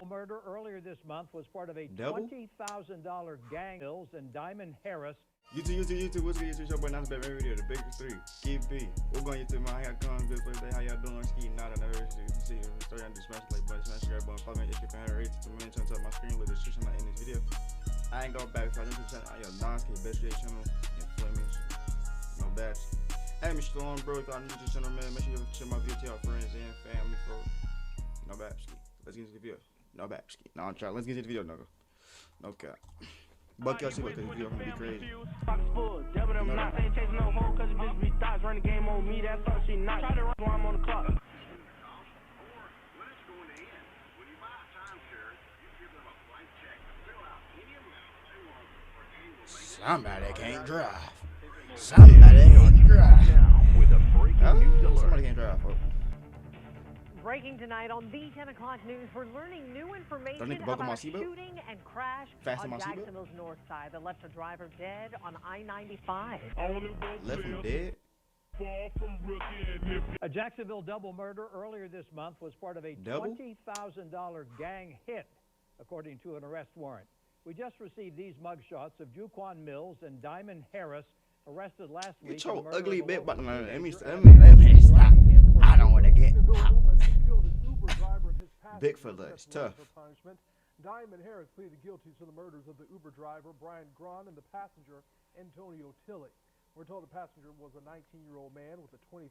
Murder earlier this month was part of a Double? $20,000 gang bills in Diamond Harris. YouTube, what's good? YouTube, your boy, not the baby video, the big three, SKIII. We're going YouTube, man. How y'all coming? Good first day. How y'all doing? SKIII, not another. You can see the story on the smash like button, smash the button, follow me, if you can have to the main channel, my screen with the description in this video. I ain't going back to the channel. I am non-skate best video channel and Flemish. No bad. Hey, Mr. Storm, bro. If y'all new to the channel, man, make sure you share my video to your friends and family, folks. No bad, SKIII. Let's get into the video. No bad, SKIII. No, I'm trying. Let's get into the video, nigga. No cap. Buck y'all see what this video gonna be crazy. Box full, devil them not saying chasing no hoe, cause bitch be thoughts, run the game on me, that's all she not. Try to run while I'm on the clock. Somebody can't drive. Somebody can't drive. Somebody can't drive, folks. Breaking tonight on the 10 o'clock news, we're learning new information about a shooting and crash on Jacksonville's north side that left a driver dead on I-95. Left him dead? A Jacksonville double murder earlier this month was part of a $20,000 gang hit, according to an arrest warrant. We just received these mugshots of Juquan Mills and Diamond Harris, arrested last week. Get your ugly bit button. Let me stop. I don't want to get big for this. Tough. Diamond Harris pleaded guilty to the murders of the Uber driver Brian Gron and the passenger Antonio Tilley. We're told the passenger was a 19-year-old man with a $20,000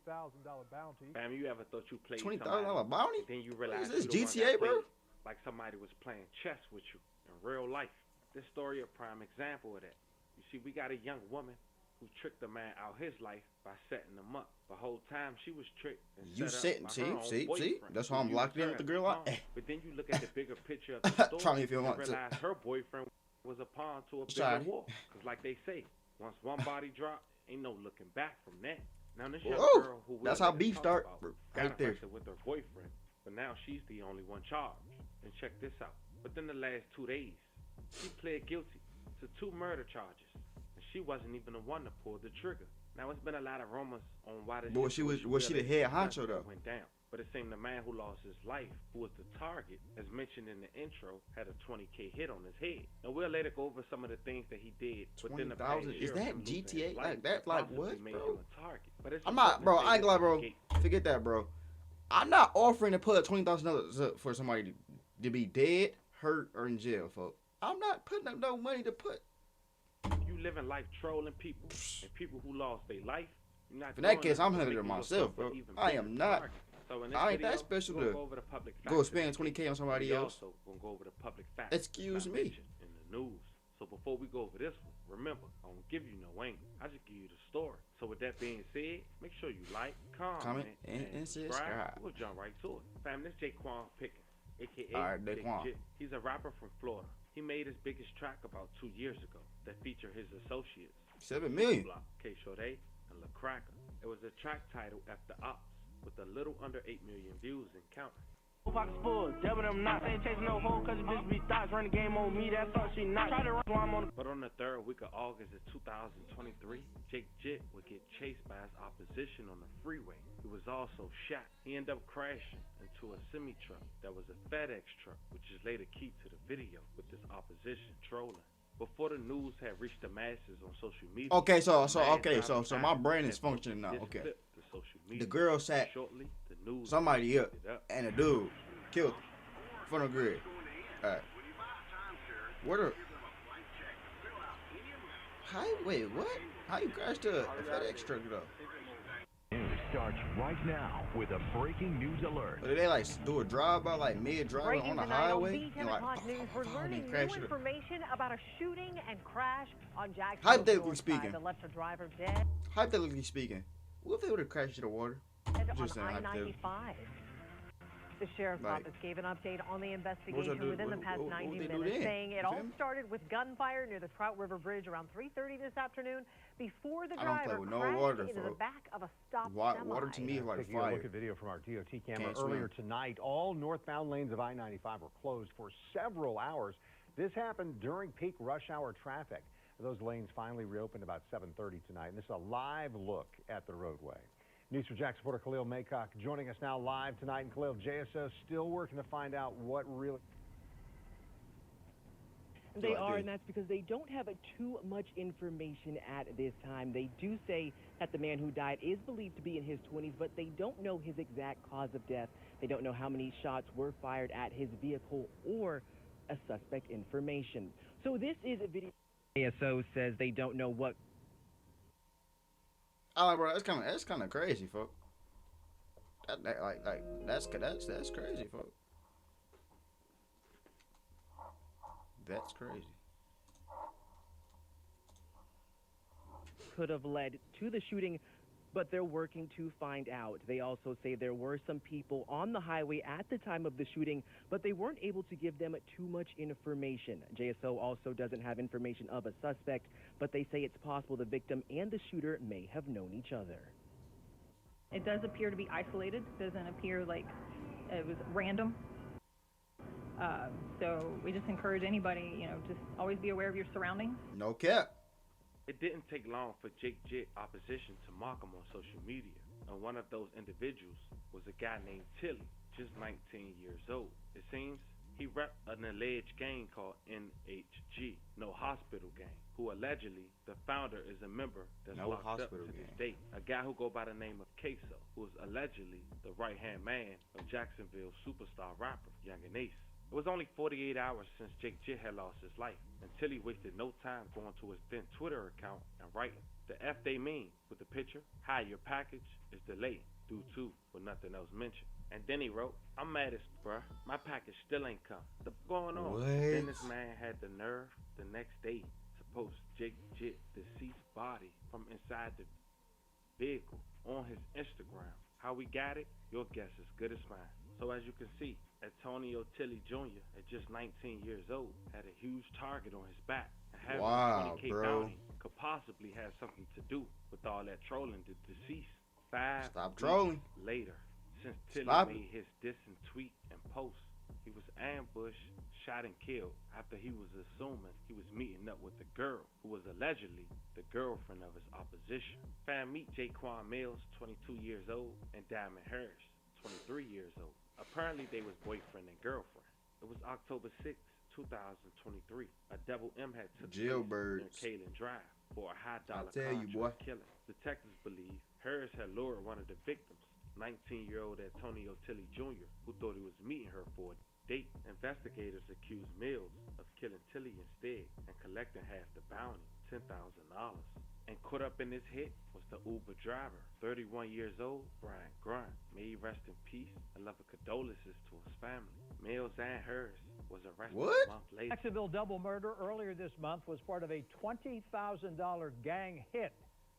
bounty. Fam, you ever thought you played $20,000 somebody, bounty? then you realize is this you GTA, bro? Like somebody was playing chess with you in real life. This story a prime example of that. You see, we got a young woman who tricked a man out his life by setting him up. The whole time she was tricked and you set see, up by her own see. That's why I'm locked in with the girl. But then you look at the bigger picture of the story, Try me if you want realize her boyfriend was a pawn to a bigger war. Because like they say, once one body drop, ain't no looking back from that. Now this young girl who that's how beef start right there with her boyfriend, but now she's the only one charged. And check this out. Within the last 2 days, she pled guilty to 2 murder charges. She wasn't even the one to pull the trigger. Now it's been a lot of rumors on why this. But was she the head honcho though? Went down. But it seemed the man who lost his life, who was the target, as mentioned in the intro, had a 20K hit on his head. Now we'll later go over some of the things that he did within the past year. Is that GTA? Like that? Like what, bro? But I'm not, bro. I ain't gonna lie, bro. Forget that, bro. I'm not offering to put $20,000 up for somebody to be dead, hurt, or in jail, folks. I'm not putting up no money to put. You living life trolling people and people who lost their life. In that case, I'm handling it myself, bro. I am not. So I ain't that special to go spend 20K on somebody else. Also, gonna go over the public facts. Excuse me. In the news. So before we go over this one, remember, I don't give you no angle. I just give you the story. So with that being said, make sure you like, comment, and subscribe. We'll jump right to it. Fam, this K1LLED, aka Big Jit. He's a rapper from Florida. He made his biggest track about 2 years ago that featured his associates 7 million. K1LLED and LaCracker. It was a track titled After Ops with a little under 8 million views and counting. Box full, devil them not saying chasing no hoe, cause bitch be thoughts, run the game on me, that's all she not. Try to run while I'm on the. But on the 3rd week of August of 2023, Jake Jit would get chased by his opposition on the freeway. He was also shot. He ended up crashing into a semi-truck that was a FedEx truck, which is later key to the video with this opposition trolling. Before the news had reached the masses on social media. Okay, so my brain is functioning now. Okay. The girl sat somebody up and a dude killed him in front of the grid. Alright. Wait, what? How you crashed a FedEx truck though? News starts right now with a breaking news alert. But did they like do a drive-by, like mid-drive on the highway? On the 10 o'clock news, we're learning new information about a shooting and crash on Jacksonville. Hypothetically speaking, that left a driver dead. Hypothetically speaking, what if they would have crashed into the water? Just on I-95. The sheriff's office gave an update on the investigation within the past 90 minutes, saying it all started with gunfire near the Trout River Bridge around 3:30 this afternoon before the driver crashed into the back of a stopped semi. Water to me is like Taking fire. a look at video from our DOT camera earlier tonight, all northbound lanes of I-95 were closed for several hours. This happened during peak rush hour traffic. Those lanes finally reopened about 7:30 tonight, and this is a live look at the roadway. News for Jackson reporter Khalil Maycock joining us now live tonight. And Khalil, JSO still working to find out what really... They are, and that's because they don't have too much information at this time. They do say that the man who died is believed to be in his 20s, but they don't know his exact cause of death. They don't know how many shots were fired at his vehicle or a suspect information. So this is a video. ASO says they don't know what. Oh, bro, that's kind of crazy, folks. That's crazy, folks. That's crazy. Could have led to the shooting, but they're working to find out. They also say there were some people on the highway at the time of the shooting, but they weren't able to give them too much information. JSO also doesn't have information of a suspect, but they say it's possible the victim and the shooter may have known each other. It does appear to be isolated. It doesn't appear like it was random. So we just encourage anybody, you know, just always be aware of your surroundings. No cap. It didn't take long for Jake Jit opposition to mock him on social media. And one of those individuals was a guy named Tilly, just 19 years old. It seems he repped an alleged gang called NHG, No Hospital Gang, who allegedly the founder is a member that's locked up to this day. A guy who go by the name of Queso, who is allegedly the right-hand man of Jacksonville superstar rapper Young and Ace. It was only 48 hours since Jake Jit had lost his life, and Tilly wasted no time going to his then Twitter account and writing the F they mean with the picture, "Hi, your package is delayed due to," with nothing else mentioned. And then he wrote, "I'm mad as bruh, my package still ain't come. What's going on?" What? Then this man had the nerve the next day to post Jake Jit deceased body from inside the vehicle on his Instagram. How we got it? Your guess is good as mine. So as you can see, Antonio Tilly Jr., at just 19 years old, had a huge target on his back. And having a 20K bounty could possibly have something to do with all that trolling the deceased. 5 weeks later, since Tilly made his dissing tweet and post, he was ambushed, shot, and killed after he was assuming he was meeting up with the girl who was allegedly the girlfriend of his opposition. Fam, meet K1LLED, 22 years old, and Diamond Harris, 23 years old. Apparently, they was boyfriend and girlfriend. It was October 6, 2023. A double M had took place in Kalen Drive for a high-dollar contract killing. Detectives believe Harris had lured one of the victims, 19-year-old Antonio Tilly Jr., who thought he was meeting her for a date. Investigators accused Mills of killing Tilly instead and collecting half the bounty, $10,000. And caught up in this hit was the Uber driver, 31 years old, Brian Grunt. May he rest in peace and love and condolences to his family. Mills and Harris was arrested a month later. Jacksonville double murder earlier this month was part of a $20,000 gang hit,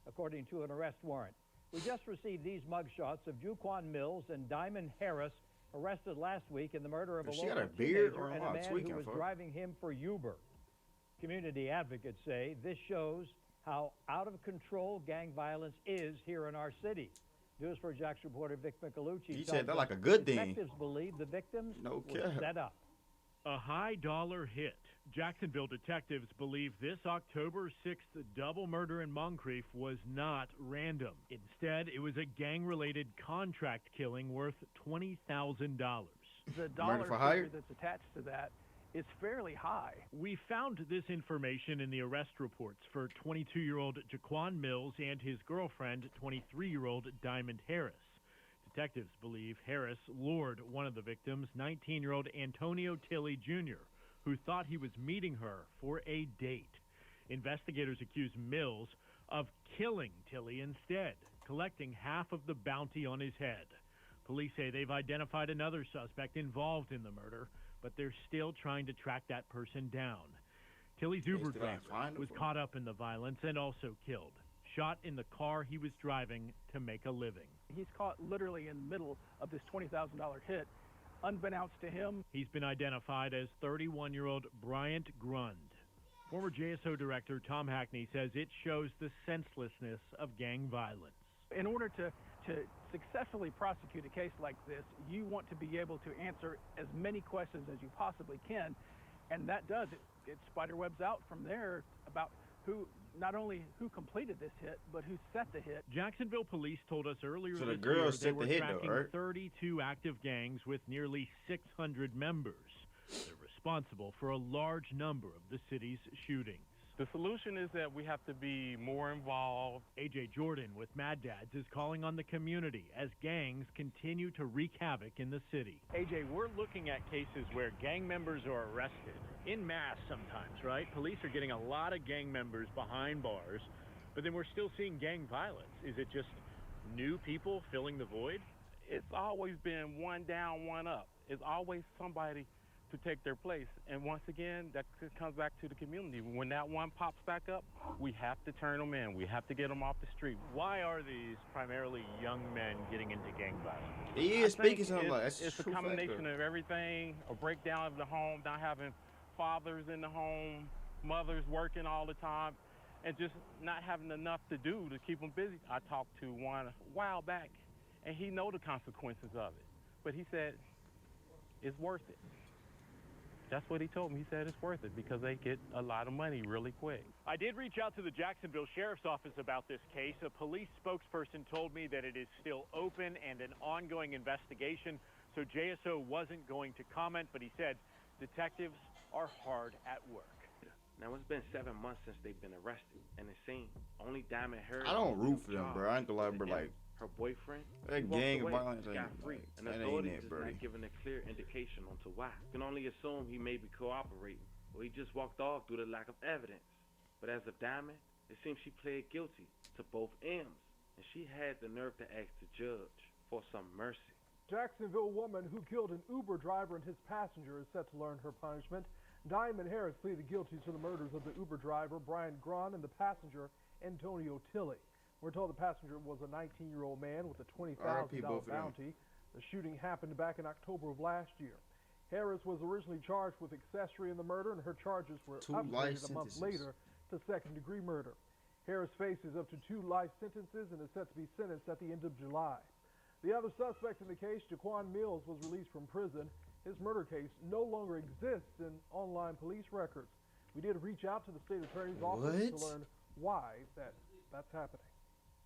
according to an arrest warrant. We just received these mugshots of Juquan Mills and Diamond Harris, arrested last week in the murder of a local teenager and a man who was driving him for Uber. Community advocates say this shows how out of control gang violence is here in our city. News for Jax reporter Vic Micolucci. He said that like a good thing. Detectives believe the victims were set up. A high-dollar hit. Jacksonville detectives believe this October 6th double murder in Moncrief was not random. Instead, it was a gang-related contract killing worth $20,000. The dollar figure that's attached to that is fairly high. We found this information in the arrest reports for 22-year-old Jaquan Mills and his girlfriend, 23-year-old Diamond Harris. Detectives believe Harris lured one of the victims, 19-year-old Antonio Tilly Jr., who thought he was meeting her for a date. Investigators accuse Mills of killing Tilly instead, collecting half of the bounty on his head. Police say they've identified another suspect involved in the murder, but they're still trying to track that person down. Tilly's Uber driver was caught up in the violence and also killed, shot in the car he was driving to make a living. He's caught literally in the middle of this $20,000 hit, unbeknownst to him. He's been identified as 31-year-old Bryant Grund. Former JSO director Tom Hackney says it shows the senselessness of gang violence. In order to successfully prosecute a case like this, you want to be able to answer as many questions as you possibly can, and that does it spiderwebs out from there about not only who completed this hit, but who set the hit. Jacksonville police told us earlier this year they were tracking 32 active gangs with nearly 600 members. They're responsible for a large number of the city's shootings. The solution is that we have to be more involved. A.J. Jordan with Mad Dads is calling on the community as gangs continue to wreak havoc in the city. A.J., we're looking at cases where gang members are arrested en masse sometimes, right? Police are getting a lot of gang members behind bars, but then we're still seeing gang violence. Is it just new people filling the void? It's always been one down, one up. It's always somebody to take their place. And once again, that comes back to the community. When that one pops back up, we have to turn them in. We have to get them off the street. Why are these primarily young men getting into gang violence? He is speaking something like it's a combination of everything, a breakdown of the home, not having fathers in the home, mothers working all the time, and just not having enough to do to keep them busy. I talked to one a while back, and he know the consequences of it. But he said, it's worth it. That's what he told me. He said it's worth it because they get a lot of money really quick. I did reach out to the Jacksonville Sheriff's Office about this case. A police spokesperson told me that it is still open and an ongoing investigation, so JSO wasn't going to comment, but he said detectives are hard at work. Now, it's been 7 months since they've been arrested, and it seems only Diamond Harris. I don't root for them, bro. I ain't gonna lie, bro. Like, her boyfriend, that gang violence got free, and authorities is not giving a clear indication onto why. You can only assume he may be cooperating, or he just walked off due to lack of evidence. But as of Diamond, it seems she pled guilty to both M's, and she had the nerve to ask the judge for some mercy. Jacksonville woman who killed an Uber driver and his passenger is set to learn her punishment. Diamond Harris pleaded guilty to the murders of the Uber driver, Brian Grahn, and the passenger, Antonio Tilley. We're told the passenger was a 19-year-old man with a $20,000 bounty. The shooting happened back in October of last year. Harris was originally charged with accessory in the murder, and her charges were upgraded a month later to second-degree murder. Harris faces up to 2 life sentences and is set to be sentenced at the end of July. The other suspect in the case, Jaquan Mills, was released from prison. His murder case no longer exists in online police records. We did reach out to the state attorney's office to learn why that's happening.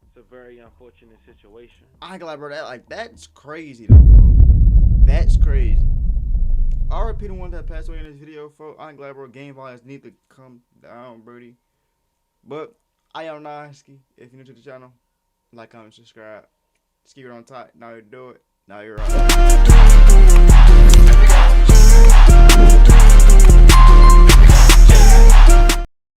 It's a very unfortunate situation. I ain't gonna lie, bro. That's crazy, though, bro. That's crazy. RIP the one that passed away in this video, folks. I ain't glad, bro. Gang violence need to come down, Brody. But I am SKIII. If you're new to the channel, like, comment, subscribe. SKIII on top. Now you do it. Now you're right.